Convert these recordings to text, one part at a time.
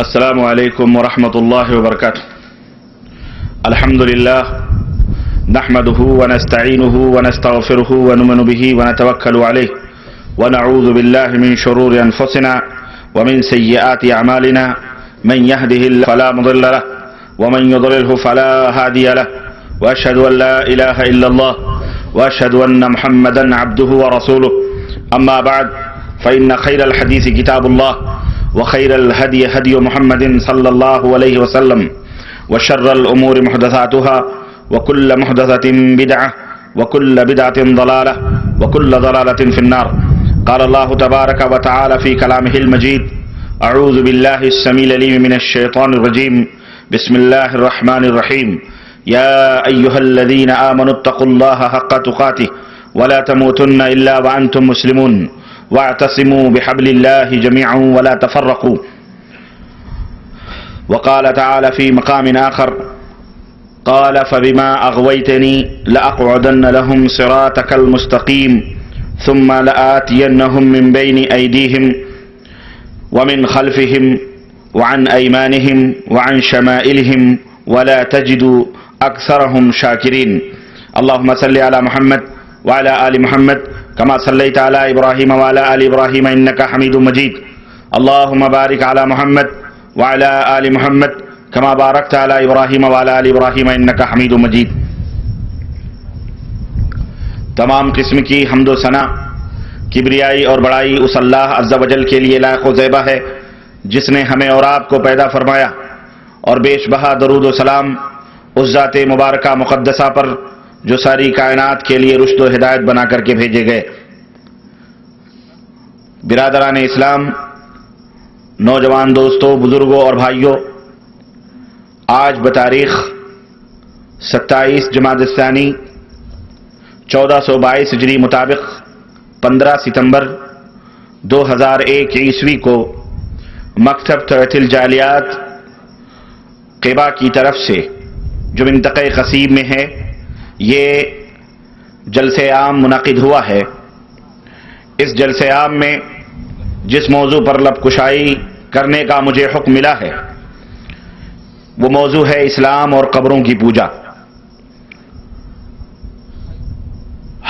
السلام علیکم ورحمۃ اللہ وبرکاتہ. الحمد للہ نحمده ونستعینه ونستغفره ونؤمن به ونتوکل علیہ ونعوذ باللہ من شرور انفسنا ومن سیئات اعمالنا من يهده الله فلا مضل له ومن يضلله فلا هادي له واشهد ان لا اله الا الله واشهد ان محمدا عبده ورسوله. اما بعد فان خير الحديث كتاب الله وخير الهدي هدي محمد صلى الله عليه وسلم وشر الأمور محدثاتها وكل محدثة بدعة وكل بدعة ضلالة وكل ضلالة في النار. قال الله تبارك وتعالى في كلامه المجيد: أعوذ بالله السميع العليم من الشيطان الرجيم. بسم الله الرحمن الرحيم. يا أيها الذين آمنوا اتقوا الله حق تقاته ولا تموتن إلا وأنتم مسلمون واعتصموا بحبل الله جميعا ولا تفرقوا. وقال تعالى في مقام آخر: قال فبما أغويتني لأقعدن لهم صراطك المستقيم ثم لآتينهم من بين أيديهم ومن خلفهم وعن أيمانهم وعن شمائلهم ولا تجد أكثرهم شاكرين. اللهم صل على محمد وعلى آل محمد كما صليت على إبراهيم وعلى آل إبراهيم إنك حميد مجيد. اللهم بارك على محمد وعلى آل محمد كما باركت على إبراهيم وعلى آل إبراهيم إنك حميد مجيد. تمام قسم کی حمد و ثنا، کبریائی اور بڑائی اس اللہ عز و جل کے لیے لائق و زیبا ہے جس نے ہمیں اور آپ کو پیدا فرمایا، اور بیش بہا درود و سلام اس ذات مبارکہ مقدسہ پر جو ساری کائنات کے لیے رشد و ہدایت بنا کر کے بھیجے گئے. برادران اسلام، نوجوان دوستوں، بزرگوں اور بھائیوں، آج بتاریخ 27 جمادی الثانی 1422 ہجری مطابق 15 ستمبر 2001 عیسوی کو مکتب تحت الجالیات قبا کی طرف سے جو منطقہ قصیب میں ہے یہ جلسہ عام منعقد ہوا ہے. اس جلسہ عام میں جس موضوع پر لب کشائی کرنے کا مجھے حکم ملا ہے وہ موضوع ہے اسلام اور قبروں کی پوجا.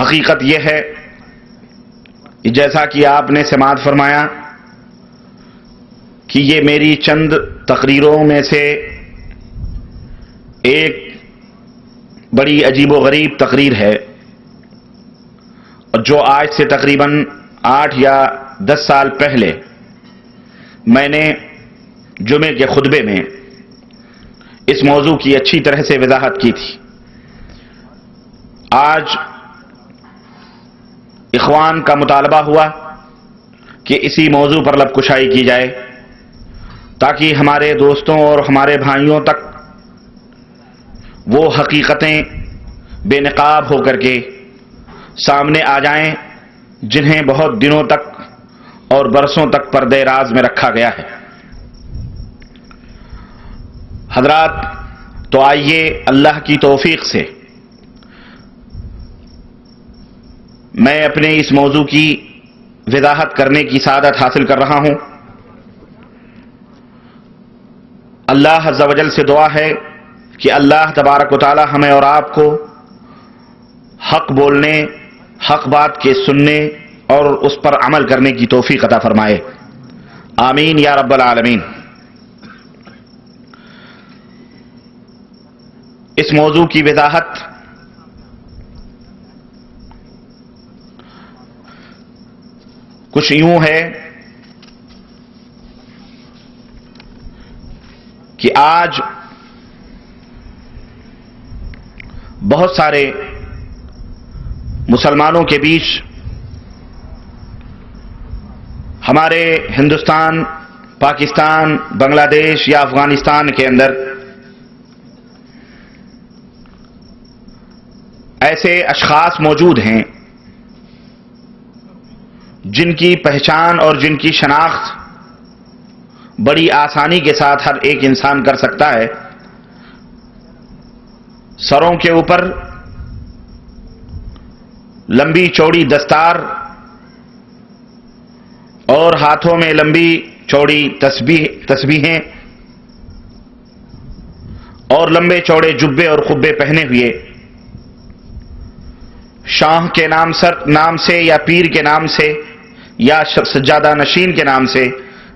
حقیقت یہ ہے جیسا کہ آپ نے سماعت فرمایا کہ یہ میری چند تقریروں میں سے ایک بڑی عجیب و غریب تقریر ہے جو آج سے تقریباً 8 یا 10 سال پہلے میں نے جمعے کے خطبے میں اس موضوع کی اچھی طرح سے وضاحت کی تھی. آج اخوان کا مطالبہ ہوا کہ اسی موضوع پر لب کشائی کی جائے تاکہ ہمارے دوستوں اور ہمارے بھائیوں تک وہ حقیقتیں بے نقاب ہو کر کے سامنے آ جائیں جنہیں بہت دنوں تک اور برسوں تک پردے راز میں رکھا گیا ہے. حضرات، تو آئیے اللہ کی توفیق سے میں اپنے اس موضوع کی وضاحت کرنے کی سعادت حاصل کر رہا ہوں. اللہ عز و جل سے دعا ہے کہ اللہ تبارک و تعالی ہمیں اور آپ کو حق بولنے، حق بات کے سننے اور اس پر عمل کرنے کی توفیق عطا فرمائے. آمین یا رب العالمین. اس موضوع کی وضاحت کچھ یوں ہے کہ آج بہت سارے مسلمانوں کے بیچ ہمارے ہندوستان، پاکستان، بنگلہ دیش یا افغانستان کے اندر ایسے اشخاص موجود ہیں جن کی پہچان اور جن کی شناخت بڑی آسانی کے ساتھ ہر ایک انسان کر سکتا ہے. سروں کے اوپر لمبی چوڑی دستار اور ہاتھوں میں لمبی چوڑی تسبیحیں اور لمبے چوڑے جبے اور قبے پہنے ہوئے شاہ کے نام سے یا پیر کے نام سے یا سجادہ نشین کے نام سے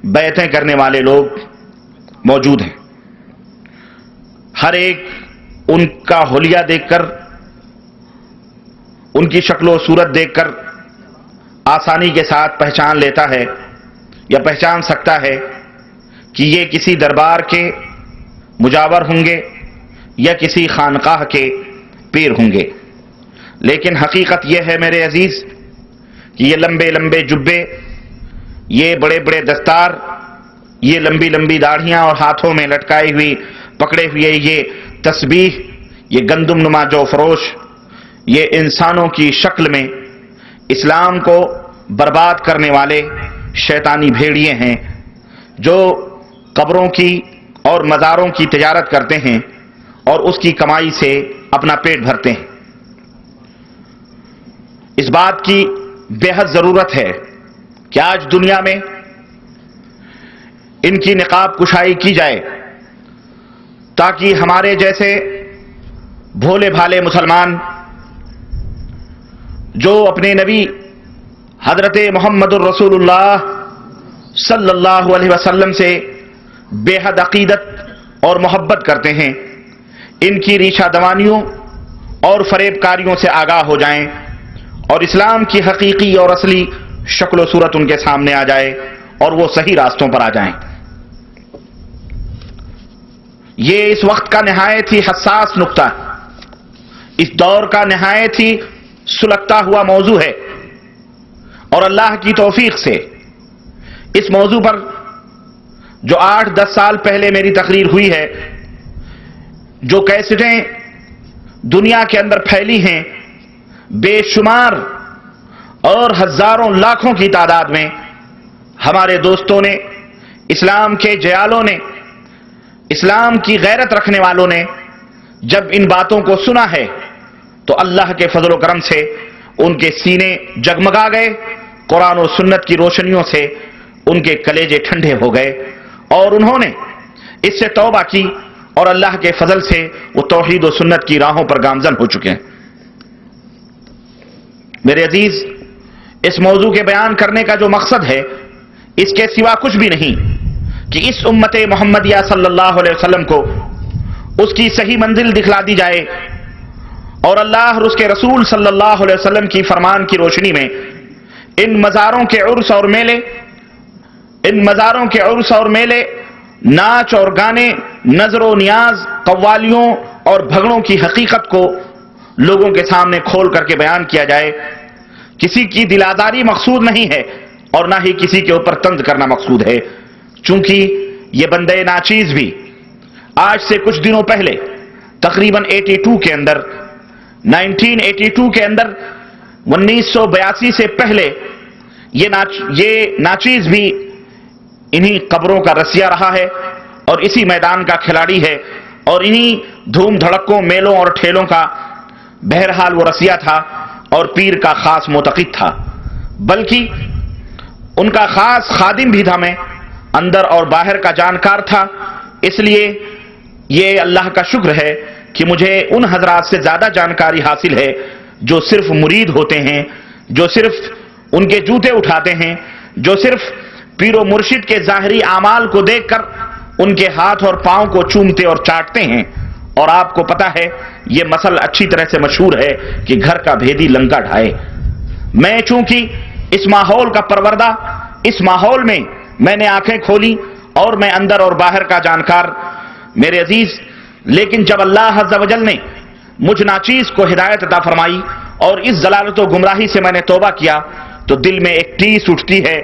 بیعتیں کرنے والے لوگ موجود ہیں. ہر ایک ان کا حلیہ دیکھ کر، ان کی شکل و صورت دیکھ کر آسانی کے ساتھ پہچان لیتا ہے یا پہچان سکتا ہے کہ یہ کسی دربار کے مجاور ہوں گے یا کسی خانقاہ کے پیر ہوں گے. لیکن حقیقت یہ ہے میرے عزیز کہ یہ لمبے لمبے جبے، یہ بڑے بڑے دستار، یہ لمبی لمبی داڑھیاں اور ہاتھوں میں لٹکائی ہوئی پکڑے ہوئے یہ تسبیح، یہ گندم نما جو فروش، یہ انسانوں کی شکل میں اسلام کو برباد کرنے والے شیطانی بھیڑیے ہیں جو قبروں کی اور مزاروں کی تجارت کرتے ہیں اور اس کی کمائی سے اپنا پیٹ بھرتے ہیں. اس بات کی بے حد ضرورت ہے کہ آج دنیا میں ان کی نقاب کشائی کی جائے تاکہ ہمارے جیسے بھولے بھالے مسلمان جو اپنے نبی حضرت محمد الرسول اللہ صلی اللہ علیہ وسلم سے بے حد عقیدت اور محبت کرتے ہیں، ان کی ریشہ دوانیوں اور فریب کاریوں سے آگاہ ہو جائیں اور اسلام کی حقیقی اور اصلی شکل و صورت ان کے سامنے آ جائے اور وہ صحیح راستوں پر آ جائیں. یہ اس وقت کا نہایت ہی حساس نقطہ ہے، اس دور کا نہایت ہی سلگتا ہوا موضوع ہے، اور اللہ کی توفیق سے اس موضوع پر جو 8-10 سال پہلے میری تقریر ہوئی ہے، جو کیسٹیں دنیا کے اندر پھیلی ہیں بے شمار اور ہزاروں لاکھوں کی تعداد میں، ہمارے دوستوں نے، اسلام کے جیالوں نے، اسلام کی غیرت رکھنے والوں نے جب ان باتوں کو سنا ہے تو اللہ کے فضل و کرم سے ان کے سینے جگمگا گئے، قرآن و سنت کی روشنیوں سے ان کے کلیجے ٹھنڈے ہو گئے اور انہوں نے اس سے توبہ کی اور اللہ کے فضل سے وہ توحید و سنت کی راہوں پر گامزن ہو چکے ہیں. میرے عزیز، اس موضوع کے بیان کرنے کا جو مقصد ہے اس کے سوا کچھ بھی نہیں کہ اس امت محمدیہ صلی اللہ علیہ وسلم کو اس کی صحیح منزل دکھلا دی جائے اور اللہ اور اس کے رسول صلی اللہ علیہ وسلم کی فرمان کی روشنی میں ان مزاروں کے عرس اور میلے، ناچ اور گانے، نظر و نیاز، قوالیوں اور بھگڑوں کی حقیقت کو لوگوں کے سامنے کھول کر کے بیان کیا جائے. کسی کی دل آزاری مقصود نہیں ہے اور نہ ہی کسی کے اوپر طنز کرنا مقصود ہے، چونکہ یہ بندے ناچیز بھی آج سے کچھ دنوں پہلے تقریباً 1982 کے اندر 1982 سے پہلے یہ ناچیز بھی انہی قبروں کا رسیہ رہا ہے اور اسی میدان کا کھلاڑی ہے اور انہی دھوم دھڑکوں، میلوں اور ٹھیلوں کا بہرحال وہ رسیہ تھا اور پیر کا خاص معتقد تھا، بلکہ ان کا خاص خادم بھی تھا. میں اندر اور باہر کا جانکار تھا. اس لیے یہ اللہ کا شکر ہے کہ مجھے ان حضرات سے زیادہ جانکاری حاصل ہے جو صرف مرید ہوتے ہیں، جو صرف ان کے جوتے اٹھاتے ہیں، جو صرف پیر و مرشد کے ظاہری اعمال کو دیکھ کر ان کے ہاتھ اور پاؤں کو چومتے اور چاٹتے ہیں. اور آپ کو پتا ہے یہ مثل اچھی طرح سے مشہور ہے کہ گھر کا بھیدی لنکا ڈھائے. میں چونکہ اس ماحول کا پروردہ، اس ماحول میں میں نے آنکھیں کھولی اور میں اندر اور باہر کا جانکار میرے عزیز. لیکن جب اللہ عز و جل نے مجھ ناچیز کو ہدایت عطا فرمائی اور اس ضلالت و گمراہی سے میں نے توبہ کیا تو دل میں ایک ٹیس اٹھتی ہے،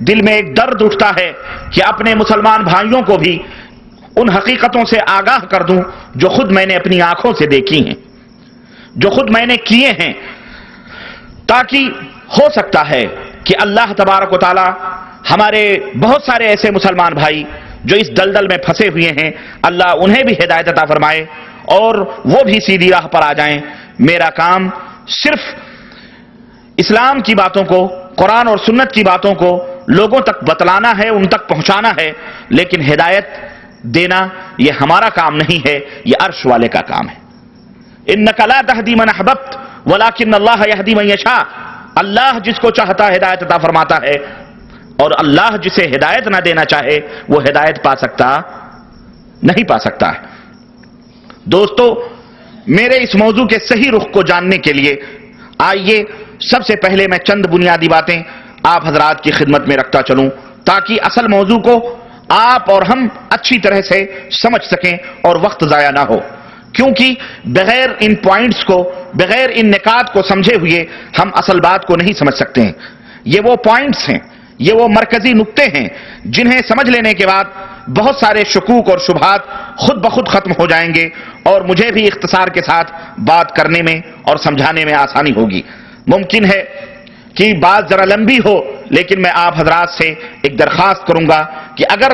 دل میں ایک درد اٹھتا ہے کہ اپنے مسلمان بھائیوں کو بھی ان حقیقتوں سے آگاہ کر دوں جو خود میں نے اپنی آنکھوں سے دیکھی ہیں، جو خود میں نے کیے ہیں، تاکہ ہو سکتا ہے کہ اللہ تبارک و تعالی ہمارے بہت سارے ایسے مسلمان بھائی جو اس دلدل میں پھنسے ہوئے ہیں، اللہ انہیں بھی ہدایت عطا فرمائے اور وہ بھی سیدھی راہ پر آ جائیں. میرا کام صرف اسلام کی باتوں کو، قرآن اور سنت کی باتوں کو لوگوں تک بتلانا ہے، ان تک پہنچانا ہے، لیکن ہدایت دینا یہ ہمارا کام نہیں ہے، یہ عرش والے کا کام ہے۔ انک لا تہدی من احببت ولکن اللہ یہدی من یشاء، اللہ جس کو چاہتا ہے ہدایت عطا فرماتا ہے، اور اللہ جسے ہدایت نہ دینا چاہے وہ ہدایت پا سکتا نہیں پا سکتا ہے۔ دوستو، میرے اس موضوع کے صحیح رخ کو جاننے کے لیے آئیے سب سے پہلے میں چند بنیادی باتیں آپ حضرات کی خدمت میں رکھتا چلوں، تاکہ اصل موضوع کو آپ اور ہم اچھی طرح سے سمجھ سکیں اور وقت ضائع نہ ہو، کیونکہ بغیر ان پوائنٹس کو، بغیر ان نکات کو سمجھے ہوئے ہم اصل بات کو نہیں سمجھ سکتے ہیں۔ یہ وہ پوائنٹس ہیں، یہ وہ مرکزی نقطے ہیں جنہیں سمجھ لینے کے بعد بہت سارے شکوک اور شبہات خود بخود ختم ہو جائیں گے، اور مجھے بھی اختصار کے ساتھ بات کرنے میں اور سمجھانے میں آسانی ہوگی۔ ممکن ہے کہ بات ذرا لمبی ہو، لیکن میں آپ حضرات سے ایک درخواست کروں گا کہ اگر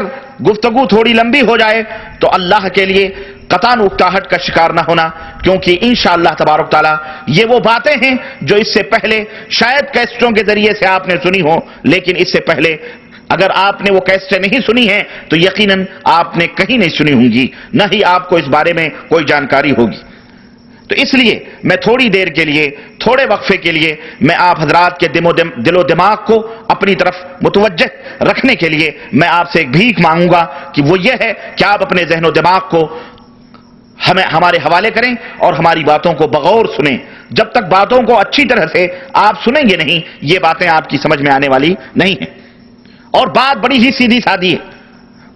گفتگو تھوڑی لمبی ہو جائے تو اللہ کے لیے قطعاً اکتاہٹ کا شکار نہ ہونا، کیونکہ انشاءاللہ تبارک تعالی یہ وہ باتیں ہیں جو اس سے پہلے شاید کیسٹوں کے ذریعے سے آپ نے سنی ہو، لیکن اس سے پہلے اگر آپ نے وہ کیسٹیں نہیں سنی ہیں تو یقیناً آپ نے کہیں نہیں سنی ہوں گی، نہ ہی آپ کو اس بارے میں کوئی جانکاری ہوگی۔ تو اس لیے میں تھوڑی دیر کے لیے، تھوڑے وقفے کے لیے میں آپ حضرات کے دل و دماغ کو اپنی طرف متوجہ رکھنے کے لیے میں آپ سے ایک بھیک مانگوں گا کہ وہ یہ ہے کہ آپ اپنے ذہن و دماغ کو ہمارے حوالے کریں اور ہماری باتوں کو بغور سنیں۔ جب تک باتوں کو اچھی طرح سے آپ سنیں گے نہیں، یہ باتیں آپ کی سمجھ میں آنے والی نہیں ہیں۔ اور بات بڑی ہی سیدھی سادی ہے،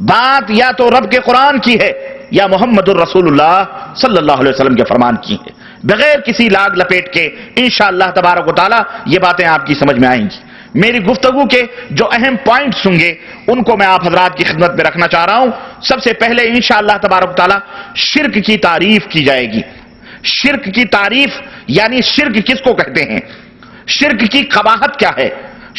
بات یا تو رب کے قرآن کی ہے یا محمد الرسول اللہ صلی اللہ علیہ وسلم کے فرمان کی ہے، بغیر کسی لاگ لپیٹ کے انشاءاللہ تبارک و تعالی یہ باتیں آپ کی سمجھ میں آئیں گی۔ میری گفتگو کے جو اہم پوائنٹس ہوں گے ان کو میں آپ حضرات کی خدمت میں رکھنا چاہ رہا ہوں۔ سب سے پہلے انشاءاللہ تبارک و تعالی شرک کی تعریف کی جائے گی۔ شرک کی تعریف یعنی شرک کس کو کہتے ہیں، شرک کی قباحت کیا ہے،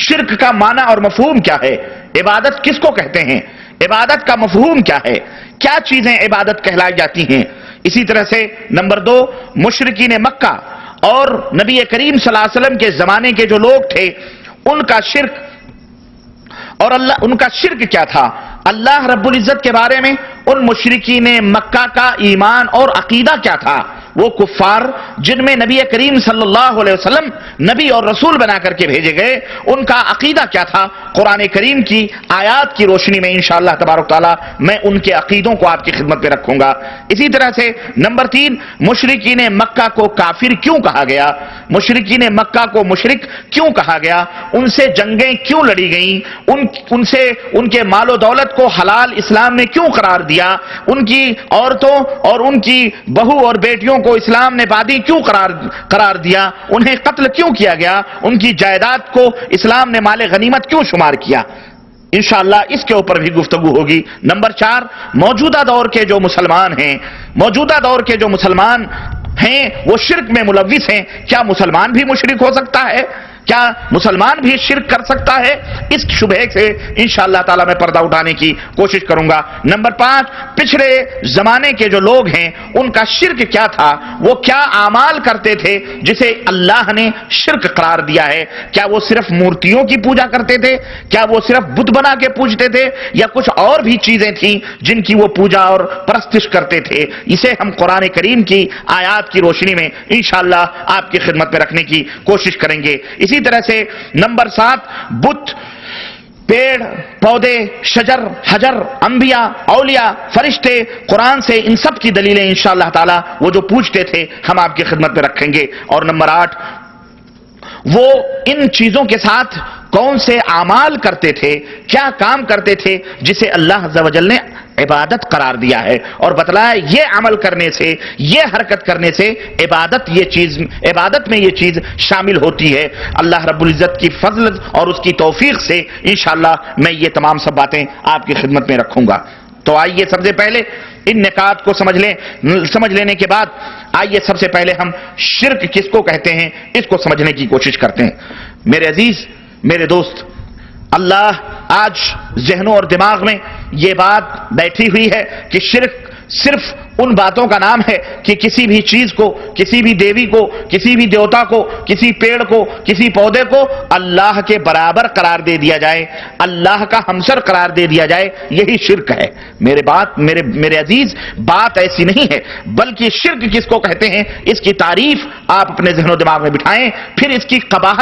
شرک کا معنی اور مفہوم کیا ہے، عبادت کس کو کہتے ہیں، عبادت کا مفہوم کیا ہے، کیا چیزیں عبادت کہلائی جاتی ہیں۔ اسی طرح سے نمبر 2، مشرکین مکہ اور نبی کریم صلی اللہ علیہ وسلم کے زمانے کے جو لوگ تھے ان کا شرک، اور ان کا شرک کیا تھا۔ اللہ رب العزت کے بارے میں ان مشرکین مکہ کا ایمان اور عقیدہ کیا تھا، وہ کفار جن میں نبی کریم صلی اللہ علیہ وسلم نبی اور رسول بنا کر کے بھیجے گئے، ان کا عقیدہ کیا تھا۔ قرآن کریم کی آیات کی روشنی میں انشاءاللہ تبارک تعالی میں ان کے عقیدوں کو آپ کی خدمت میں رکھوں گا۔ اسی طرح سے نمبر 3، مشرکین مکہ کو کافر کیوں کہا گیا، مشرکین مکہ کو مشرک کیوں کہا گیا، ان سے جنگیں کیوں لڑی گئیں، ان کے مال و دولت کو حلال اسلام نے کیوں قرار دیا، ان کی عورتوں اور ان کی بہو اور بیٹیوں کو اسلام نے بادی کیوں قرار دیا، انہیں قتل کیوں کیا گیا، ان کی جائیداد کو اسلام نے مال غنیمت کیوں شمار کیا۔ انشاءاللہ اس کے اوپر بھی گفتگو ہوگی۔ نمبر 4، موجودہ دور کے جو مسلمان ہیں، موجودہ دور کے جو مسلمان ہیں وہ شرک میں ملوث ہیں، کیا مسلمان بھی مشرک ہو سکتا ہے، کیا مسلمان بھی شرک کر سکتا ہے، اس شبہے سے انشاءاللہ تعالی میں پردہ اٹھانے کی کوشش کروں گا۔ نمبر 5، پچھلے زمانے کے جو لوگ ہیں ان کا شرک کیا تھا، وہ کیا اعمال کرتے تھے جسے اللہ نے شرک قرار دیا ہے، کیا وہ صرف مورتیوں کی پوجا کرتے تھے، کیا وہ صرف بت بنا کے پوجتے تھے، یا کچھ اور بھی چیزیں تھیں جن کی وہ پوجا اور پرستش کرتے تھے، اسے ہم قرآن کریم کی آیات کی روشنی میں انشاءاللہ آپ کی خدمت میں رکھنے کی کوشش کریں گے۔ اسی طرح سے نمبر 7، بت، پیڑ پودے، شجر حجر، انبیاء اولیاء فرشتے، قرآن سے ان سب کی دلیلیں انشاءاللہ تعالی وہ جو پوچھتے تھے ہم آپ کی خدمت میں رکھیں گے۔ اور نمبر 8، وہ ان چیزوں کے ساتھ کون سے اعمال کرتے تھے، کیا کام کرتے تھے جسے اللہ عز و جل نے عبادت قرار دیا ہے، اور بتلایا یہ عمل کرنے سے، یہ حرکت کرنے سے عبادت میں یہ چیز شامل ہوتی ہے۔ اللہ رب العزت کی فضل اور اس کی توفیق سے انشاءاللہ میں یہ تمام سب باتیں آپ کی خدمت میں رکھوں گا۔ تو آئیے سب سے پہلے ان نکات کو سمجھ لینے کے بعد آئیے سب سے پہلے ہم شرک کس کو کہتے ہیں اس کو سمجھنے کی کوشش کرتے ہیں۔ میرے عزیز، میرے دوست، اللہ آج ذہنوں اور دماغ میں یہ بات بیٹھی ہوئی ہے کہ شرک صرف ان باتوں کا نام ہے کہ کسی بھی چیز کو، کسی بھی دیوی کو، کسی بھی دیوتا کو، کسی پیڑ کو، کسی پودے کو اللہ کے برابر قرار دے دیا جائے، اللہ کا ہمسر قرار دے دیا جائے، یہی شرک ہے۔ میرے عزیز، بات ایسی نہیں ہے، بلکہ شرک کس کو کہتے ہیں اس کی تعریف آپ اپنے ذہن و دماغ میں بٹھائیں، پھر اس کی قباحت